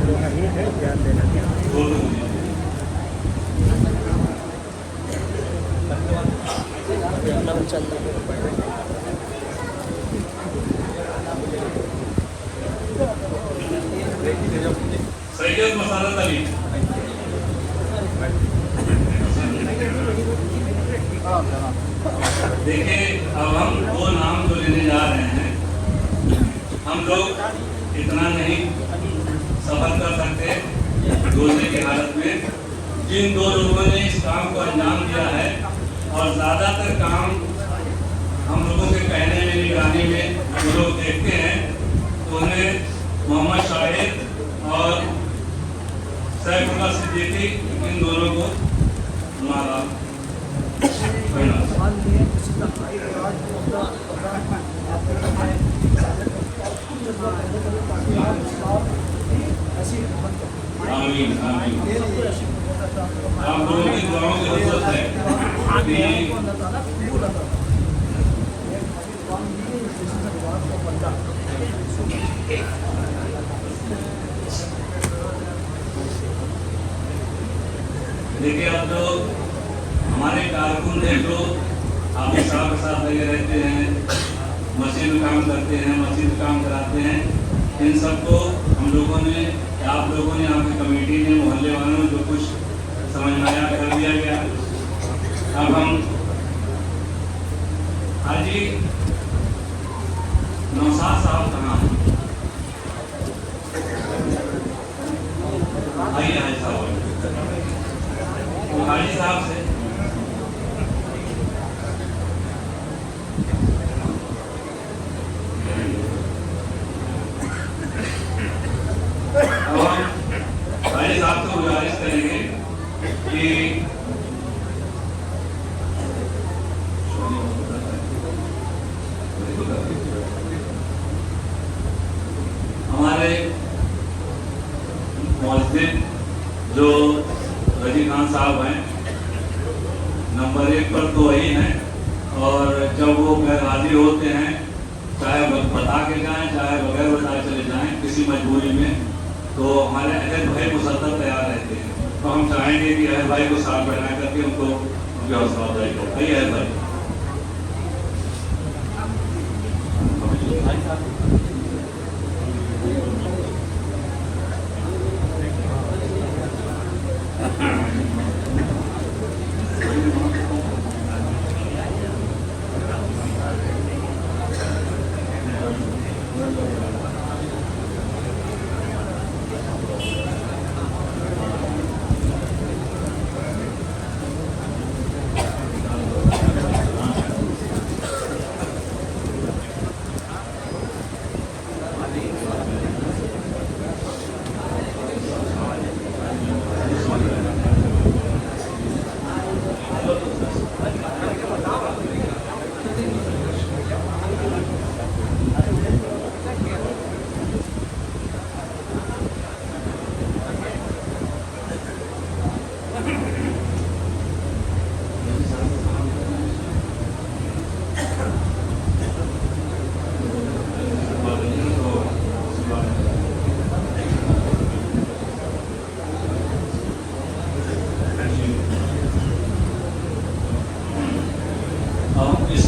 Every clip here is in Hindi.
ध्यान देना। अपना चल सैयद मसारत अली। देखिए, अब हम वो नाम जो लेने जा रहे हैं, हम लोग इतना नहीं सफर कर सकते बोलने की हालत में। जिन दो लोगों ने इस काम को अंजाम दिया है और ज़्यादातर काम हम लोगों के कहने में निगरानी में जो लोग देखते हैं, तो उन्हें मोहम्मद शाहिद और सैफुल्लाह सिद्दीकी, इन दोनों को हमारा आमीन आमीन। आप लोगों की दुआओं की जरूरत है कि देखिए, अब जो हमारे कारकुन हैं जो आपके साथ लगे रहते हैं, मशीन में काम करते हैं, मशीन में काम कराते हैं, इन सबको हम लोगों ने, आप लोगों ने, आपकी कमेटी ने, मोहल्ले वालों ने जो कुछ समझ में आया कर दिया गया। अब हम हाजी नौशाद साहब कहाँ हैं? आइए हाजी साहब, हाजी साहब से अब हम हाजी साहब से गुजारिश करेंगे कि हमारे मौजूद जो रजी खान साहब हैं, नंबर 1 पर तो वही हैं, और जब वो गैर हाजिर होते हैं, चाहे बता के जाएं चाहे बगैर बताए चले जाएं किसी मजबूरी में, तो हमारे अहद भाई मुसद्दक तैयार रहते हैं। तो हम चाहेंगे कि अहद भाई को साथ बैठा करके उनको उनकी हौसला अफजाई करो। भाई अहद भाई,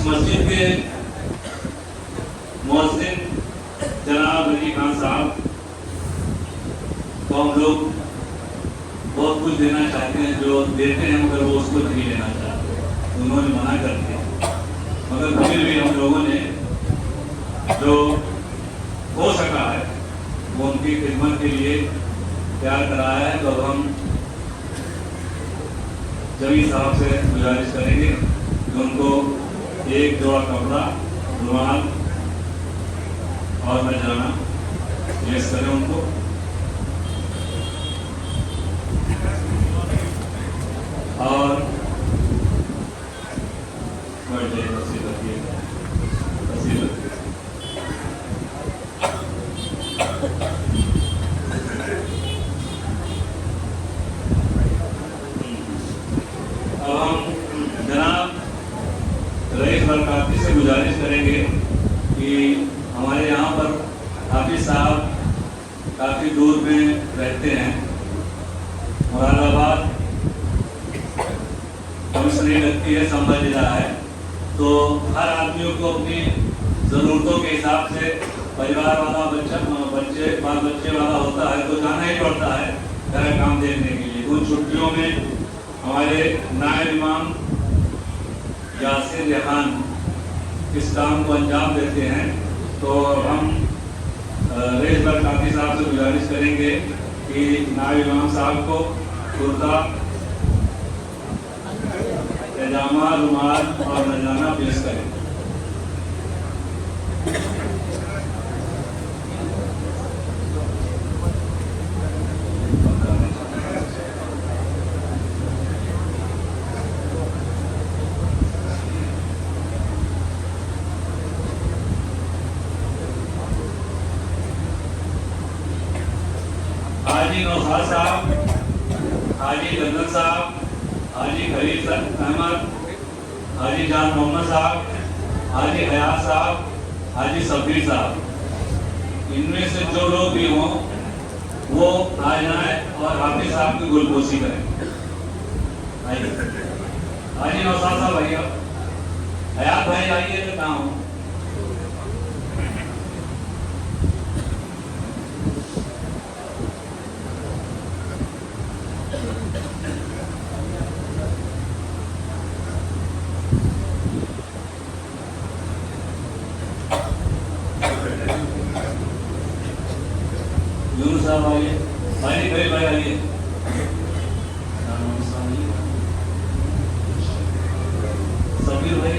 मस्जिद के मुअज्जिन जनाब रजी खान साहब को हम लोग बहुत कुछ देना चाहते हैं, जो देते हैं मगर वो उसको नहीं लेना चाहते, उन्होंने मना कर दिया। मगर फिर भी हम लोगों ने जो हो सका है वो उनकी खिदमत के लिए तैयार कराया है। तो अब हम जमीन साहब से गुजारिश करेंगे कि उनको एक जोड़ा कपड़ा, रुमाल और नजराना पेश करें उनको। और अब हम जनाब रईस बरकाती से गुजारिश करेंगे कि हमारे यहाँ पर हाफिज साहब काफ़ी दूर में रहते हैं। मुरादाबाद कमिश्नरी लगती है, संभल जिला है। तो हर आदमियों को अपनी ज़रूरतों के हिसाब से परिवार वाला बाल बच्चे वाला होता है तो जाना ही पड़ता है घर का काम देखने के लिए। उन छुट्टियों में हमारे नायब इमाम यासिर रेहान इस काम को अंजाम देते हैं। तो हम रईस बरकाती साहब से गुजारिश करेंगे कि नायब इमाम साहब को कुर्ता, पैजामा, रुमाल और नजराना पेश करें। हाजी नौसाद साहब, हाजी जन्नत साहब, हाजी खलील अहमद, हाजी जान मोहम्मद साहब, हाजी हयात साहब, हाजी सब्बीर साहब, इनमें से जो लोग भी हों वो आ जाए और हाफिज साहब की गुलपोशी करें। हाजी नौसाद साहब भैया, हयात भाई आइए तो कहाँ हो? यूनुस साहब आइए, भाई आइए। सबीर भाई,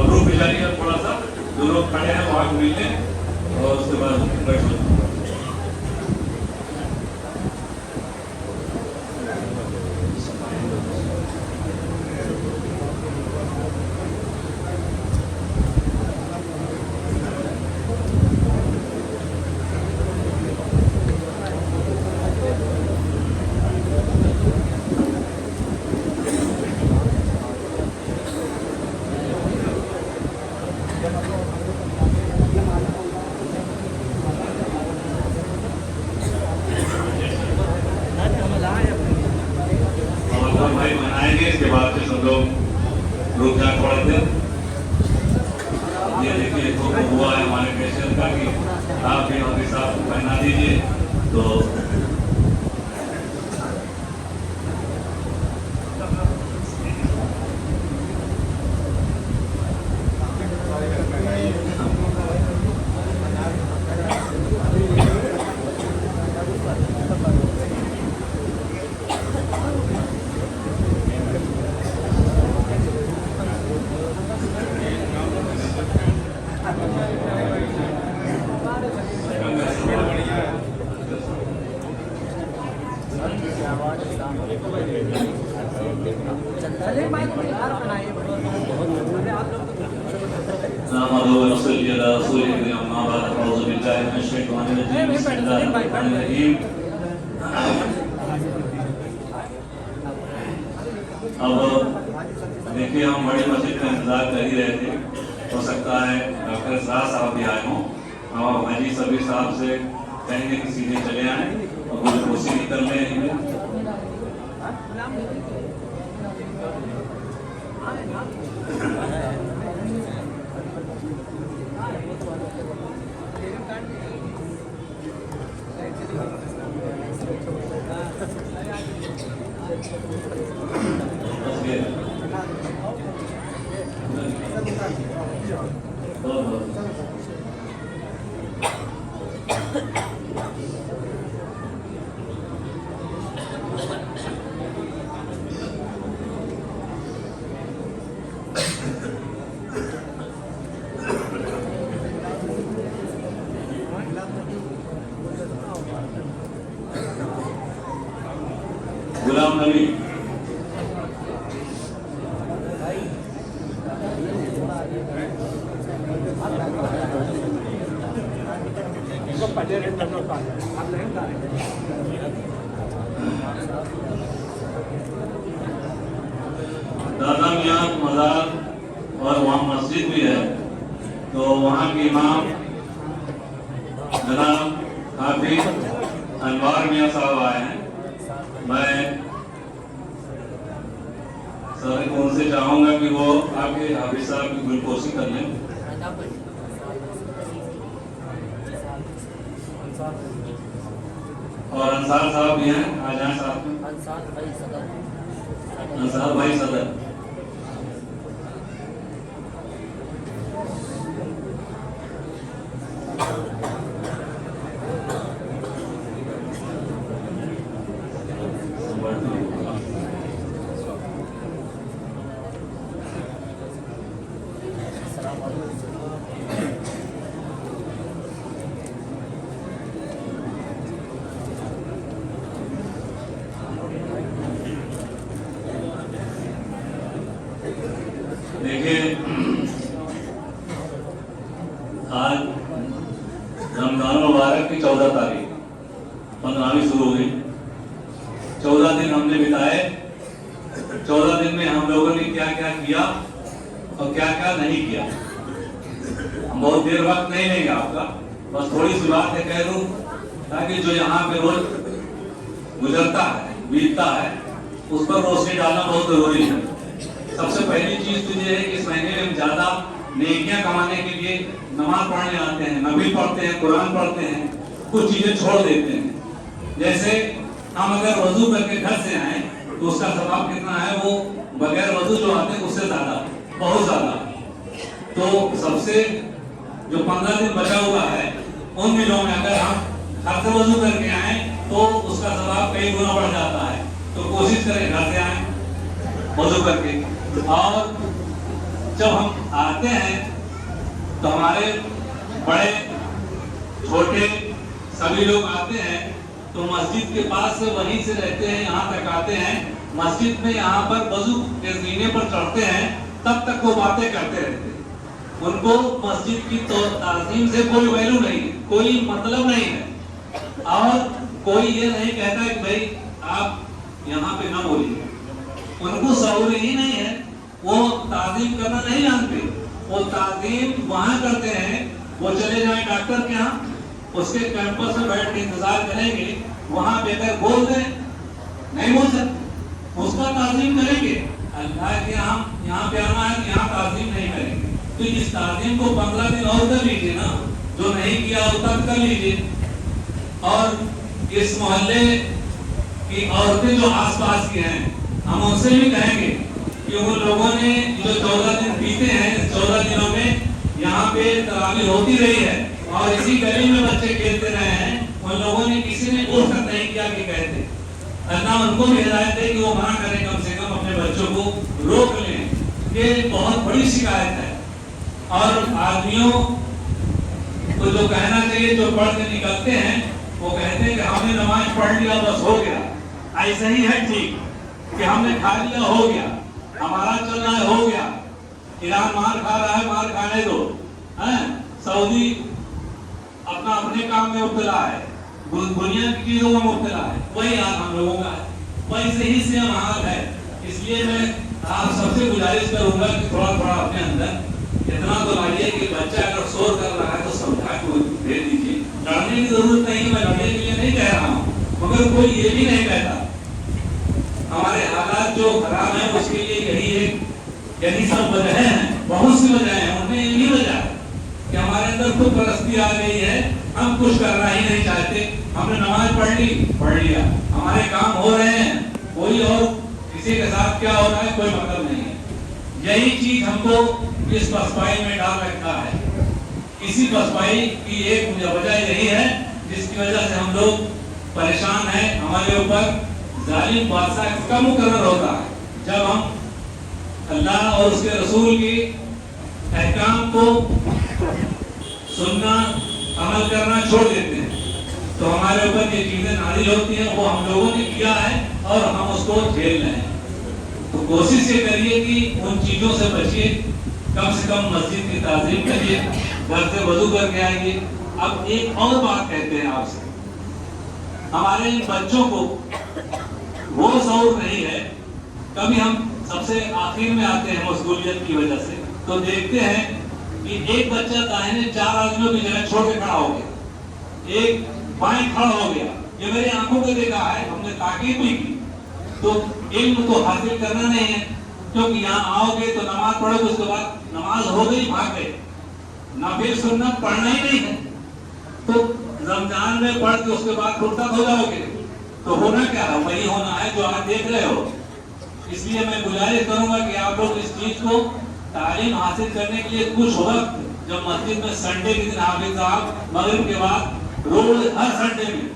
रूप बिजारी का थोड़ा सा जो लोग खड़े हैं वहां मिल लें और उसके बाद बैठो। भाई मनाएंगे, इसके बाद से सब लोग रुक जा थोड़ा देर। ये देखिए तो हुआ है हमारे पेशेंट का कि आप भी ऑफिस साहब पहना दीजिए। तो अब देखिए हम बड़ी मस्जिद का इंतजार कर ही रहे थे। हो सकता है डॉक्टर साहब भी आए हों। हम हाजी सबीर साहब से कहेंगे कि सीधे चले आए और कुछ कोशिश कर लें। गुलाम नबी दादा मियाँ मज़ार और वहाँ मस्जिद भी है, तो वहाँ के इमाम जनाब हाफिज अनवार मियाँ साहब आए हैं। मैं सर उनसे चाहूँगा कि वो आपके हाफिज साहब की गुलकोसी कर लें। और अंसार साहब भी हैं, आ जाएं साहब। अंसार भाई सदर। देखिए, आज रमजान मुबारक की 14 तारीख, 15वीं शुरू हुई। 14 दिन हमने बिताए। 14 दिन में हम लोगों ने क्या क्या किया और क्या क्या नहीं किया। हम बहुत देर वक्त नहीं लेंगे आपका, बस थोड़ी सी बात है कह दूं, ताकि जो यहाँ पे रोज गुजरता है, बीतता है, उस पर रोशनी डालना बहुत जरूरी है। सबसे पहली चीज तो ये है कि इस महीने में हम ज्यादा नेकियां कमाने के लिए नमाज पढ़ने आते हैं, नबी पढ़ते हैं, कुरान पढ़ते हैं, कुछ चीजें छोड़ देते हैं। जैसे हम अगर वजू करके घर से आए तो उसका सवाब कितना है, वो बगैर वजू जो आते हैं उससे ज्यादा, बहुत ज्यादा। तो सबसे जो 15 दिन बचा हुआ है उन दिनों में अगर हम घर से वजू करके आए तो उसका सवाब कई गुना बढ़ जाता है। तो कोशिश करें घर से आए वजू करके। और जब हम आते हैं तो हमारे बड़े छोटे सभी लोग आते हैं तो मस्जिद के पास से वहीं से रहते हैं, यहाँ तक आते हैं। मस्जिद में यहाँ पर वजू के जीने पर चढ़ते हैं, तब तक वो बातें करते रहते हैं। उनको मस्जिद की तो ताज़ीम से कोई वैल्यू नहीं है, कोई मतलब नहीं है। और कोई ये नहीं कहता कि भाई आप यहाँ पे ना बोलिए, उनको शऊर ही नहीं है, वो ताज़ीम करना नहीं जानते। वो ताज़ीम वहाँ करते हैं, वो चले जाए डॉक्टर के यहाँ, उसके कैंपस में बैठ के इंतजार करेंगे, वहाँ पे अगर बोल दें नहीं बोल सकते, उसका ताज़ीम करेंगे। अल्लाह के यहाँ पे आना है कि यहाँ ताज़ीम नहीं करेंगे। तो इस ताज़ीम को 15 दिन और कर लीजिए ना, जो नहीं किया वो तब कर लीजिए। और इस मोहल्ले की औरतें जो आसपास की हैं, हम उनसे भी कहेंगे कि उन लोगों ने जो 14 दिन बीते हैं, 14 दिनों में यहाँ पे तरावी होती रही है और इसी गली में बच्चे खेलते रहे हैं। उन लोगों ने किसी ने कोशिश नहीं किया कि कहते, अल्लाह उनको भी हिदायत दे कि वो मना करें, कम से कम अपने बच्चों को रोक लें। ये बहुत बड़ी शिकायत है। और आदमियों को जो कहना चाहिए, जो पढ़ के निकलते हैं, वो कहते हैं कि हमने नमाज पढ़ लिया बस हो गया। ऐसा ही है ठीक कि हमने खा लिया हो गया, हमारा चल रहा है हो गया, ईरान मार खा रहा है मार खाने दो, सऊदी अपना अपने काम में मुब्तला है, दुनिया की चीजों में मुब्तला है। वही हाल हम लोगों का है, वैसे ही सेम हाल है। इसलिए मैं आप सबसे गुजारिश करूंगा कि थोड़ा थोड़ा अपने अंदर इतना तो लाइए कि बच्चा अगर शोर कर रहा है तो समझा को दे दीजिए। लड़ने की जरूरत नहीं, मैं लड़ने के लिए नहीं कह रहा हूँ, मगर कोई ये भी नहीं कहता। हमारे हालात जो खराब है उसके लिए यही एक यही सब वजह है, बहुत सी वजह है। उनमें यही वजह है कि हमारे अंदर खुद परस्ती आ गई है, हम कुछ करना ही नहीं चाहते। हमने नमाज पढ़ लिया, हमारे काम हो रहे हैं, कोई और किसी के साथ क्या हो रहा है कोई मतलब नहीं है। यही चीज हमको इस पसपाई में डाल रखा है। इसी पसपाई की एक वजह यही है जिसकी वजह से हम लोग परेशान हैं। हमारे ऊपर जालिम बादशाह का मुकर्रर होता है जब हम अल्लाह और उसके रसूल की अहकाम को सुनना अमल करना छोड़ देते हैं, तो हमारे ऊपर ये चीजें नाजिल होती हैं। वो हम लोगों ने किया है और हम उसको झेल रहे हैं। तो कोशिश ये करिए कि उन चीजों से बचिए, कम से कम मस्जिद की ताज़ीम करिए, घर से वजू करके आइए। अब एक और बात कहते हैं आपसे, हमारे इन बच्चों को वो शऊर नहीं है। कभी हम सबसे आखिर में आते हैं मशगूलियत की वजह से, तो देखते हैं कि एक बच्चा दाहिने 4 आदमियों की जगह छोड़ के खड़ा हो गया, एक बाएं खड़ा हो गया। ये मेरी आंखों को देखा है, हमने ताकीद भी की। तो इल्म तो हासिल करना नहीं है, क्योंकि यहाँ आओगे तो नमाज पढ़ोगे, उसके बाद नमाज हो गई भाग गए, नफिल सुन्नत पढ़ना ही नहीं है। तो रमजान में पढ़ के उसके बाद फुर्सत हो जाओगे, तो होना क्या है? वही होना है जो आप देख रहे हो। इसलिए मैं गुजारिश करूंगा कि आप लोग इस चीज को तालीम हासिल करने के लिए कुछ वक्त, जब मस्जिद में संडे के दिन हाफिज साहब मगरिब के बाद रोज हर संडे में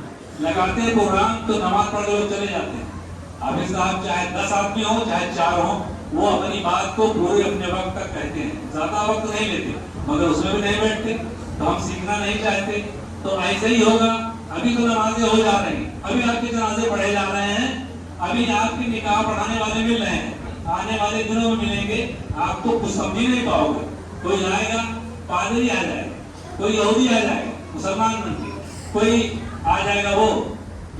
लगाते हैं प्रोग्राम, तो नमाज पढ़ के लोग चले जाते हैं। हाफिज साहब चाहे 10 आदमी हो चाहे 4 हो, वो अपनी बात को पूरे अपने वक्त तक कहते हैं, ज्यादा वक्त नहीं लेते, मगर उसमें भी नहीं बैठते। तो हम सीखना नहीं चाहते, तो ऐसे ही होगा। अभी तो नमाजें हो जा रही, अभी आपके जनाजे पढ़े जा रहे हैं, अभी आपकी निकाह पढ़ाने वाले मिल रहे हैं, आने वाले दिनों में मिलेंगे। आप तो कुछ समझ ही नहीं पाओगे। कोई आएगा पादरी आ जाएगा, कोई यहूदी आ जाएगा मुसलमान बन के, कोई आ जाएगा वो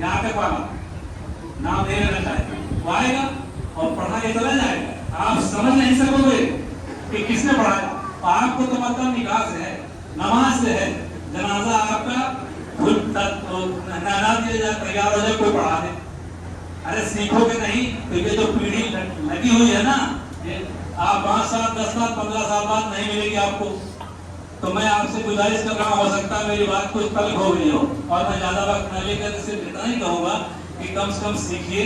यहाँ पे पाला नाम नहीं लेना चाहेगा, वो आएगा और पढ़ा के चला जाएगा। आप समझ नहीं सकोगे कि किसने पढ़ाया। आपको तो मतलब निकाह से है, नमाज से है, जनाजा आपका नाना दिया जाए, तैयार हो जाए, कोई पढ़ा दे। अरे सीखोगे नहीं तो ये जो पीढ़ी लगी हुई है ना, ये आप 5 साल 10 साल 15 साल बाद नहीं मिलेगी आपको। तो मैं आपसे गुजारिश कर रहा हूं, हो सकता है मेरी बात कुछ तल्ख हो गई हो, और मैं ज्यादा वक्त न लेकर सिर्फ इतना ही कहूंगा कि कम से कम सीखिए।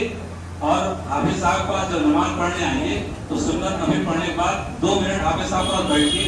और हाफिज साहब के पास जब नमाज पढ़ने आएंगे तो सुन्नत नफिल पढ़ने के बाद 2 मिनट हाफिज साहब के पास बैठिए।